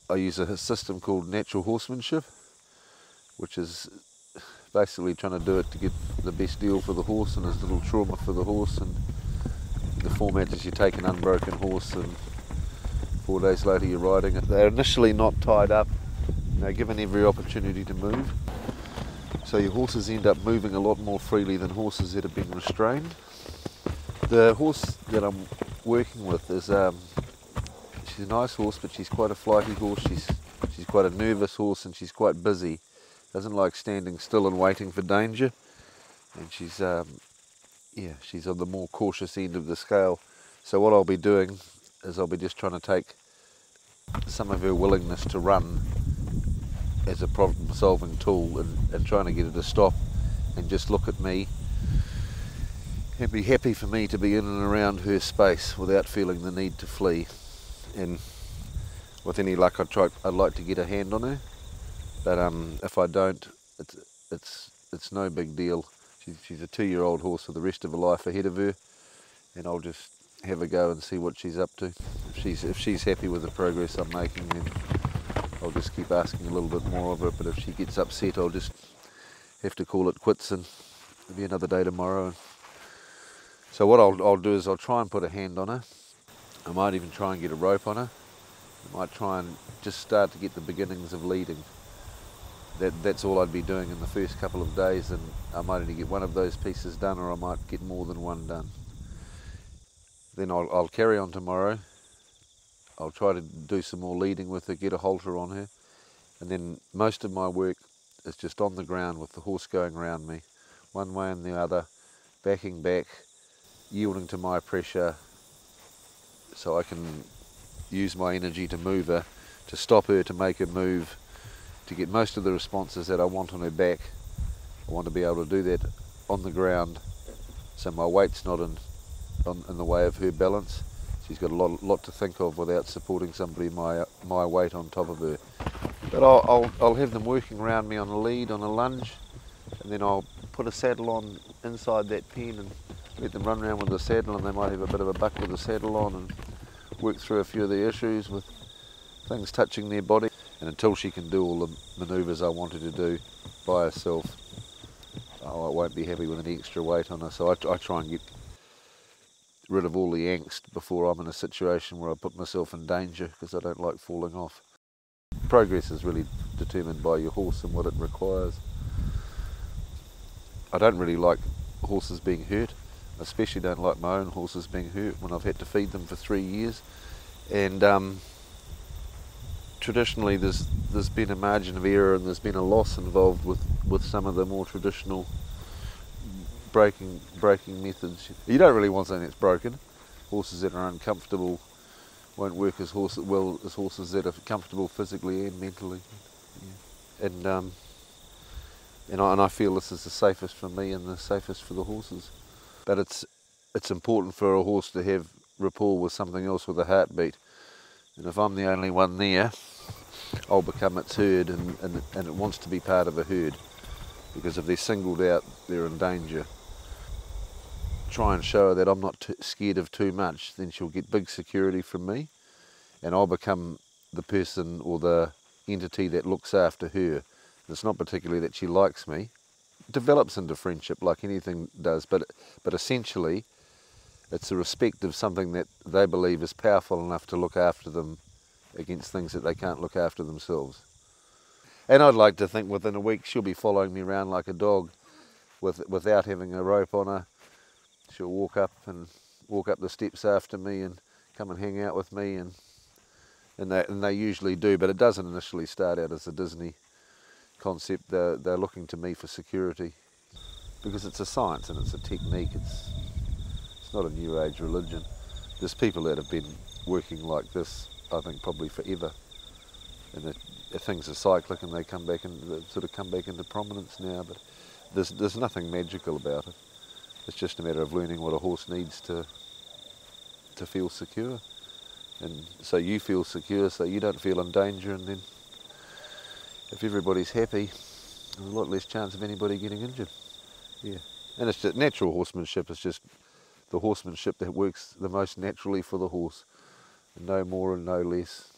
I use a system called natural horsemanship, which is basically trying to do it to get the best deal for the horse and as little trauma for the horse. And the format is you take an unbroken horse and 4 days later you're riding it. They're initially not tied up, they're given every opportunity to move. So your horses end up moving a lot more freely than horses that have been restrained. The horse that I'm working with is she's a nice horse, but she's quite a flighty horse. She's quite a nervous horse, and she's quite busy. Doesn't like standing still and waiting for danger. And she's she's on the more cautious end of the scale. So what I'll be doing is I'll be just trying to take some of her willingness to run as a problem-solving tool and trying to get her to stop and just look at me and be happy for me to be in and around her space without feeling the need to flee. And with any luck, I'd like to get a hand on her, but if I don't, it's no big deal. She's a 2-year-old horse with the rest of her life ahead of her, and I'll just have a go and see what she's up to. If she's happy with the progress I'm making, then I'll just keep asking a little bit more of her. But if she gets upset, I'll just have to call it quits, and it'll be another day tomorrow. So what I'll do is I'll try and put a hand on her. I might even try and get a rope on her. I might try and just start to get the beginnings of leading. That's all I'd be doing in the first couple of days, and I might only get one of those pieces done, or I might get more than one done. Then I'll carry on tomorrow. I'll try to do some more leading with her, get a halter on her, and then most of my work is just on the ground with the horse going around me, one way and the other, backing back, yielding to my pressure so I can use my energy to move her, to stop her, to make her move, to get most of the responses that I want on her back. I want to be able to do that on the ground so my weight's not in the way of her balance. She's got a lot to think of without supporting somebody my weight on top of her. But I'll have them working around me on a lead, on a lunge, and then I'll put a saddle on inside that pen and let them run around with the saddle, and they might have a bit of a buck with the saddle on and work through a few of the issues with things touching their body. And until she can do all the manoeuvres I want her to do by herself, I won't be happy with any extra weight on her. So I try and get rid of all the angst before I'm in a situation where I put myself in danger, because I don't like falling off. Progress is really determined by your horse and what it requires. I don't really like horses being hurt. I especially don't like my own horses being hurt when I've had to feed them for 3 years. And traditionally there's been a margin of error and there's been a loss involved with some of the more traditional breaking methods. You don't really want something that's broken. Horses that are uncomfortable won't work as well as horses that are comfortable physically and mentally. Yeah. And I feel this is the safest for me and the safest for the horses. But it's important for a horse to have rapport with something else, with a heartbeat. And if I'm the only one there, I'll become its herd, and it wants to be part of a herd, because if they're singled out, they're in danger. Try and show her that I'm not scared of too much, then she'll get big security from me, and I'll become the person or the entity that looks after her. It's not particularly that she likes me. It develops into friendship like anything does, but essentially it's the respect of something that they believe is powerful enough to look after them against things that they can't look after themselves. And I'd like to think within a week she'll be following me around like a dog without having a rope on her. She'll walk up the steps after me and come and hang out with me, and they usually do, but it doesn't initially start out as a Disney concept. They're looking to me for security, because it's a science and it's a technique. It's not a new age religion. There's people that have been working like this, I think, probably forever, and things are cyclic and they come back into prominence now. But there's nothing magical about it. It's just a matter of learning what a horse needs to feel secure, and so you feel secure, so you don't feel in danger. And then, if everybody's happy, there's a lot less chance of anybody getting injured. Yeah, and it's just natural horsemanship. It's just the horsemanship that works the most naturally for the horse, and no more and no less.